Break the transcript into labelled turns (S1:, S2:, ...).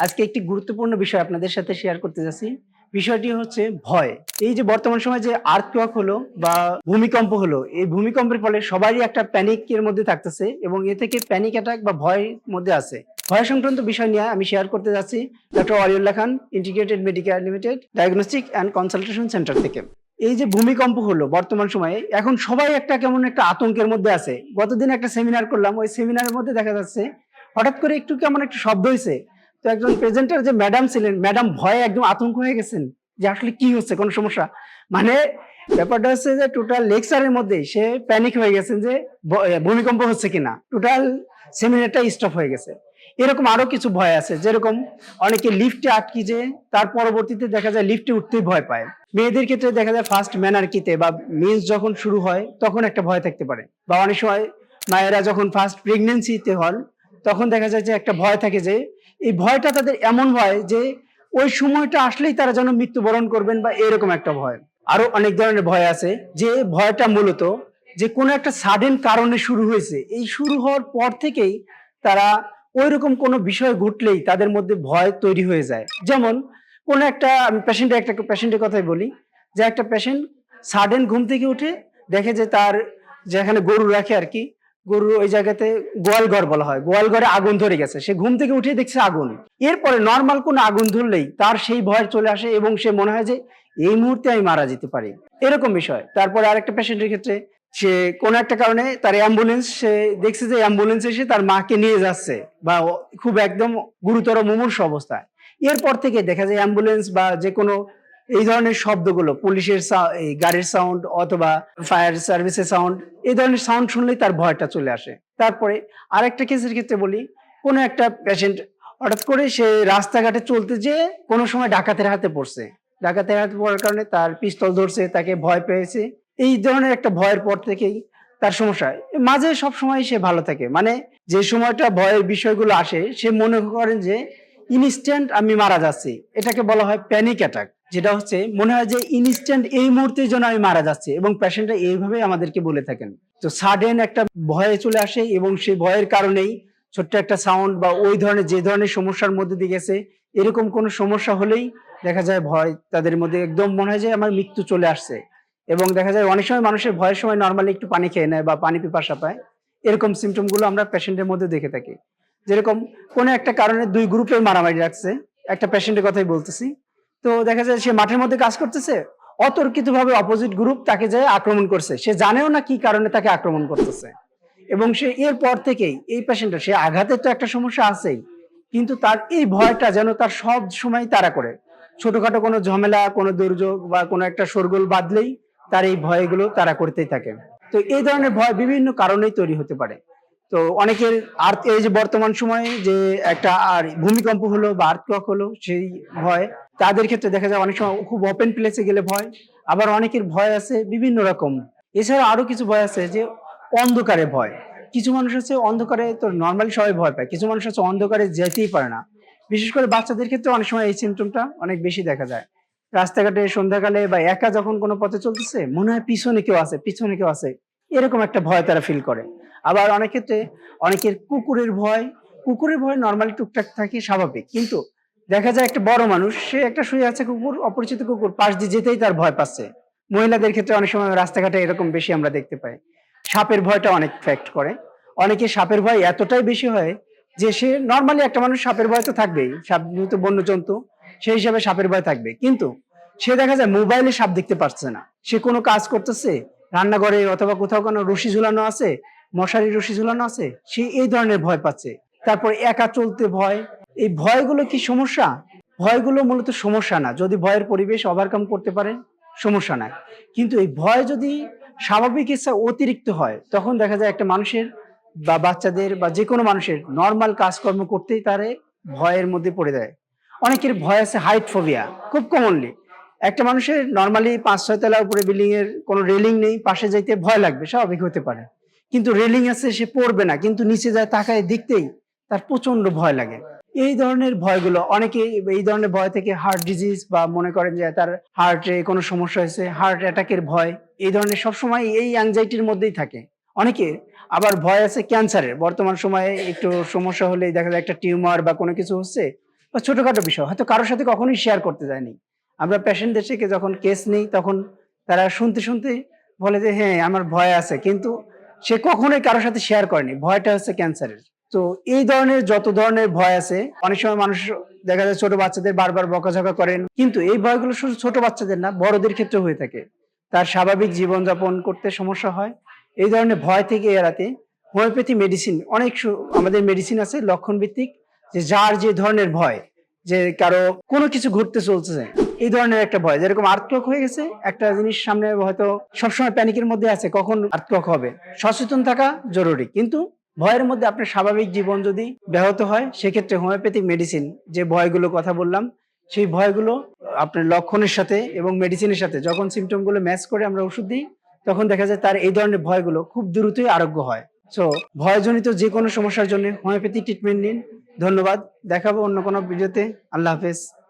S1: আজকে একটি গুরুত্বপূর্ণ বিষয় আপনাদের সাথে শেয়ার করতে যাচ্ছি। বিষয়টি হচ্ছে ভয়। এই যে বর্তমান সময়ে যে আর্থকোয়াক হলো বা ভূমিকম্প হলো, এই ভূমিকম্পের ফলে সবারই একটা প্যানিকের মধ্যে থাকতেছে এবং এ থেকে প্যানিক অ্যাটাক বা ভয়ের মধ্যে আছে। ভয় সংক্রান্ত বিষয় নিয়ে আমি শেয়ার করতে যাচ্ছি doctor Waliullah Khan, integrated Medicare limited, diagnostic and consultation centre থেকে। এই যে ভূমিকম্প হলো বর্তমান সময়ে, এখন সবাই একটা কেমন একটা আতঙ্কের মধ্যে আছে। গতদিন একটা সেমিনার করলাম, ওই সেমিনারের মধ্যে দেখা যাচ্ছে হঠাৎ করে একটু কেমন একটা শব্দ হয়েছে। তো একজন প্রেজেন্টার যে ম্যাডাম ছিলেন, ম্যাডাম ভয়ে একদম আতঙ্ক হয়ে গেছেন যে আসলে কি হচ্ছে, কোন সমস্যা। মানে ব্যাপারটা হচ্ছে যে টোটাল লেকচারের মধ্যে সে প্যানিক হয়ে গেছেন যে ভূমিকম্প হচ্ছে কিনা, টোটাল সেমিনারটা স্টপ হয়ে গেছে। এরকম আরো কিছু ভয় আছে, যেরকম অনেকে লিফটে আটকি যে তার পরবর্তীতে দেখা যায় লিফটে উঠতেই ভয় পায়। মেয়েদের ক্ষেত্রে দেখা যায় ফার্স্ট ম্যানার্কিতে বা মেন্স যখন শুরু হয় তখন একটা ভয় থাকতে পারে, বা অনেক সময় মায়েরা যখন ফার্স্ট প্রেগনেন্সিতে হন তখন দেখা যায় যে একটা ভয় থাকে, যে এই ভয়টা তাদের এমন ভয় যে ওই সময়টা আসলেই তারা যেন মৃত্যুবরণ করবেন বা এরকম একটা ভয়। আরো অনেক ধরনের ভয় আছে, যে ভয়টা মূলত যে কোনো একটা সাডেন কারণে শুরু হয়েছে, এই শুরু হওয়ার পর থেকেই তারা ওইরকম কোনো বিষয় ঘটলেই তাদের মধ্যে ভয় তৈরি হয়ে যায়। যেমন কোন একটা, আমি একটা পেশেন্টের কথাই বলি, যে একটা পেশেন্ট সাডেন ঘুম থেকে উঠে দেখে যে তার, যেখানে গরু রাখে আর কি, গরুর ওই জায়গাতে গোয়াল ঘর বলা হয়, গোয়াল ঘরে আগুন ধরে গেছে। সে ঘুম থেকে উঠে দেখছে আগুন। এরপরে নর্মাল কোন আগুন ধরলেই তার সেই ভয় চলে আসে এবং সে মনে হয় যে এই মুহূর্তে আমি মারা যেতে পারি, এরকম বিষয়। তারপরে আরেকটা পেশেন্টের ক্ষেত্রে সে কোন একটা কারণে তার অ্যাম্বুলেন্স, সে দেখছে যে অ্যাম্বুলেন্স এসে তার মাকে নিয়ে যাচ্ছে বা খুব একদম গুরুতর মুমূর্ষু অবস্থায়। এরপর থেকে দেখা যায় অ্যাম্বুলেন্স বা যে কোনো এই ধরনের শব্দগুলো, পুলিশের এই গাড়ির সাউন্ড অথবা ফায়ার সার্ভিসের সাউন্ড, এই ধরনের সাউন্ড শুনলেই তার ভয়টা চলে আসে। তারপরে আরেকটা কেসের ক্ষেত্রে বলি, কোনো একটা পেশেন্ট হঠাৎ করে সে রাস্তাঘাটে চলতে যেয়ে কোনো সময় ডাকাতের হাতে পড়ছে। ডাকাতের হাতে পড়ার কারণে তার পিস্তল ধরছে, তাকে ভয় পেয়েছে। এই ধরনের একটা ভয়ের পর থেকেই তার সমস্যা। মাঝে সব সময় সে ভালো থাকে, মানে যে সময়টা ভয়ের বিষয়গুলো আসে সে মনে করেন যে ইনস্ট্যান্ট আমি মারা যাচ্ছি, এটাকে বলা হয় প্যানিক অ্যাটাক। যেটা হচ্ছে মনে হয় যে ইনস্ট্যান্ট এই মুহূর্তের জন্য আমি মারা যাচ্ছি, এবং পেশেন্টরা এইভাবে আমাদেরকে বলে থাকেন। তো সাডেন একটা ভয়ে চলে আসে এবং সেই ভয়ের কারণেই ছোট্ট একটা সাউন্ড বা ওই ধরনের যে ধরনের সমস্যার মধ্যে দিয়ে গেছে, এরকম কোনো সমস্যা হলেই দেখা যায় ভয় তাদের মধ্যে একদম মনে হয় যে আমার মৃত্যু চলে আসছে। এবং দেখা যায় অনেক সময় মানুষের ভয়ের সময় নর্মালি একটু পানি খেয়ে নেয় বা পানি পিপাসা পায়। এরকম সিমটম গুলো আমরা পেশেন্টের মধ্যে দেখে থাকি। যেরকম কোনো একটা কারণে দুই গ্রুপের মারামারি রাখছে, একটা পেশেন্টের কথাই বলতেছি। তো দেখা যায় সে মাঠের মধ্যে কাজ করতেছে, অতর্কিত ভাবে অপোজিট গ্রুপ তাকে যায় আক্রমণ করছে, সে জানেও না কি কারণে তাকে আক্রমণ করতেছে। এবং সে এর পর থেকেই এই পেশেন্টটা, সে আঘাতের তো একটা সমস্যা আছেই, কিন্তু তার এই ভয়টা যেন তার সব সময় তাড়া করে। ছোটখাটো কোনো ঝামেলা, কোনো দুর্যোগ বা কোনো একটা শোরগোল বাঁধলেই তার এই ভয়গুলো তারা করতেই থাকে। তো এই ধরনের ভয় বিভিন্ন কারণেই তৈরি হতে পারে। তো অনেকের আর এই যে বর্তমান সময়ে যে একটা আর ভূমিকম্প হলো বা আর্থকোয়াক হলো, সেই ভয় তাদের ক্ষেত্রে দেখা যায় অনেক সময় খুব ওপেন প্লেসে গেলে ভয়। আবার অনেকের ভয় আছে বিভিন্ন রকম। এছাড়া আরো কিছু ভয় আছে, যে অন্ধকারে ভয়। কিছু মানুষ আছে অন্ধকারে, তো নর্মালি সবাই ভয় পায়, কিছু মানুষ আছে অন্ধকারে যেতেই পারে না। বিশেষ করে বাচ্চাদের ক্ষেত্রে অনেক সময় এই সিমটমটা অনেক বেশি দেখা যায়। রাস্তাঘাটে সন্ধ্যাকালে বা একা যখন কোনো পথে চলতেছে, মনে হয় পিছনে কেউ আছে, পিছনে কেউ আছে, এরকম একটা ভয় তারা ফিল করে। আবার অনেক ক্ষেত্রে অনেকের কুকুরের ভয়। কুকুরের ভয় নর্মালি টুকটাক থাকে, স্বাভাবিক, কিন্তু দেখা যায় একটা বড় মানুষ, সে একটা শুয়ে আছে, কুকুর, অপরিচিত কুকুর পাশ দিয়ে যেতেই তার ভয় পাচ্ছে। মহিলাদের ক্ষেত্রে অনেক সময় রাস্তাঘাটে এরকম বেশি আমরা দেখতে পাই। সাপের ভয়টা অনেক ফ্যাক্ট করে। অনেকে সাপের ভয় এতটাই বেশি হয় যে সে নর্মালি, একটা মানুষ সাপের ভয় তো থাকবেই, সাপ যেহেতু বন্য জন্তু, সেই হিসাবে সাপের ভয় থাকবে, কিন্তু সে দেখা যায় মোবাইলে সাপ দেখতে পারছে না। সে কোনো কাজ করতেছে রান্নাঘরে অথবা কোথাও কোনো রশি ঝুলানো আছে, মশারি রশি ঝুলানো আছে, সে এই ধরনের ভয় পাচ্ছে। তারপর একা চলতে ভয়। এই ভয়গুলো কি সমস্যা? ভয়গুলো মূলত সমস্যা না, যদি ভয়ের পরিবেশ ওভারকাম করতে পারে সমস্যা নাই। কিন্তু এই ভয় যদি স্বাভাবিক ইচ্ছা অতিরিক্ত হয়, তখন দেখা যায় একটা মানুষের বা বাচ্চাদের বা যে কোনো মানুষের নর্মাল কাজকর্ম করতেই তারে ভয়ের মধ্যে পড়ে দেয়। অনেকের ভয় আছে হাইট ফোবিয়া, খুব কমনলি। একটা মানুষের নর্মালি ৫-৬ তলা উপরে বিল্ডিং এর কোনো রেলিং নেই, পাশে যাইতে ভয় লাগবে, স্বাভাবিক হতে পারে। কিন্তু রেলিং আছে, সে পড়বে না, কিন্তু নিচে যায় তাকায় দেখতেই তার প্রচন্ড ভয় লাগে। এই ধরনের ভয়গুলো অনেকে, এই ধরনের ভয় থেকে হার্ট ডিজিজ বা মনে করেন যে তার হার্টে কোনো সমস্যা হয়েছে, হার্ট অ্যাটাকের ভয়, এই ধরনের সবসময় এই অ্যাংজাইটির মধ্যেই থাকে অনেকে। আবার ভয় আছে ক্যান্সারের। বর্তমান সময়ে একটু সমস্যা হলেই দেখা যায় একটা টিউমার বা কোনো কিছু হচ্ছে, বা ছোটখাটো বিষয় হয়তো কারোর সাথে কখনোই শেয়ার করতে যায়নি। আমরা পেশেন্টদের থেকে যখন কেস নেই তখন তারা শুনতে, শুনতে বলে যে, "হ্যাঁ, আমার ভয় আছে।" কিন্তু সে কখনোই কারো সাথে শেয়ার করেনি। ভয়টা হচ্ছে ক্যান্সারের। তো এই ধরনের যত ধরনের ভয় আছে, অনেক সময় মানুষ দেখা যায় ছোট বাচ্চাদের বারবার বকাঝকা করেন। কিন্তু এই ভয়গুলো শুধু ছোট বাচ্চাদের না, বড়দের ক্ষেত্রেও হয়ে থাকে। তার স্বাভাবিক জীবনযাপন করতে সমস্যা হয়। এই ধরনের ভয় থেকে এড়াতে হোমিওপ্যাথি মেডিসিন অনেক আমাদের মেডিসিন আছে লক্ষণ ভিত্তিক, যে যার যে ধরনের ভয়, যে কারো কোনো কিছু ঘটতে চলছে, এই ধরনের একটা ভয়। যেরকম আর্থক্বেক হয়ে গেছে, একটা জিনিস সামনে হয়তো সবসময় প্যানিকের মধ্যে আছে কখন আর্থক্বেক হবে। সচেতন থাকা জরুরি। কিন্তু ভয়ের মধ্যে আপনার স্বাভাবিক জীবন যদি ব্যাহত হয়, সেক্ষেত্রে হোমিওপ্যাথিক মেডিসিন যে ভয়গুলো কথা বললাম, সেই ভয়গুলো আপনার লক্ষণের সাথে এবং মেডিসিনের সাথে যখন সিম্পটম গুলো ম্যাচ করে আমরা ওষুধ দিই, তখন দেখা যায় তার এই ধরনের ভয়গুলো খুব দ্রুতই আরোগ্য হয়। সো ভয়জনিত যেকোনো সমস্যার জন্য হোমিওপ্যাথি ট্রিটমেন্ট নিন। ধন্যবাদ। দেখাবো অন্য কোনো ভিডিওতে। আল্লাহ হাফেজ।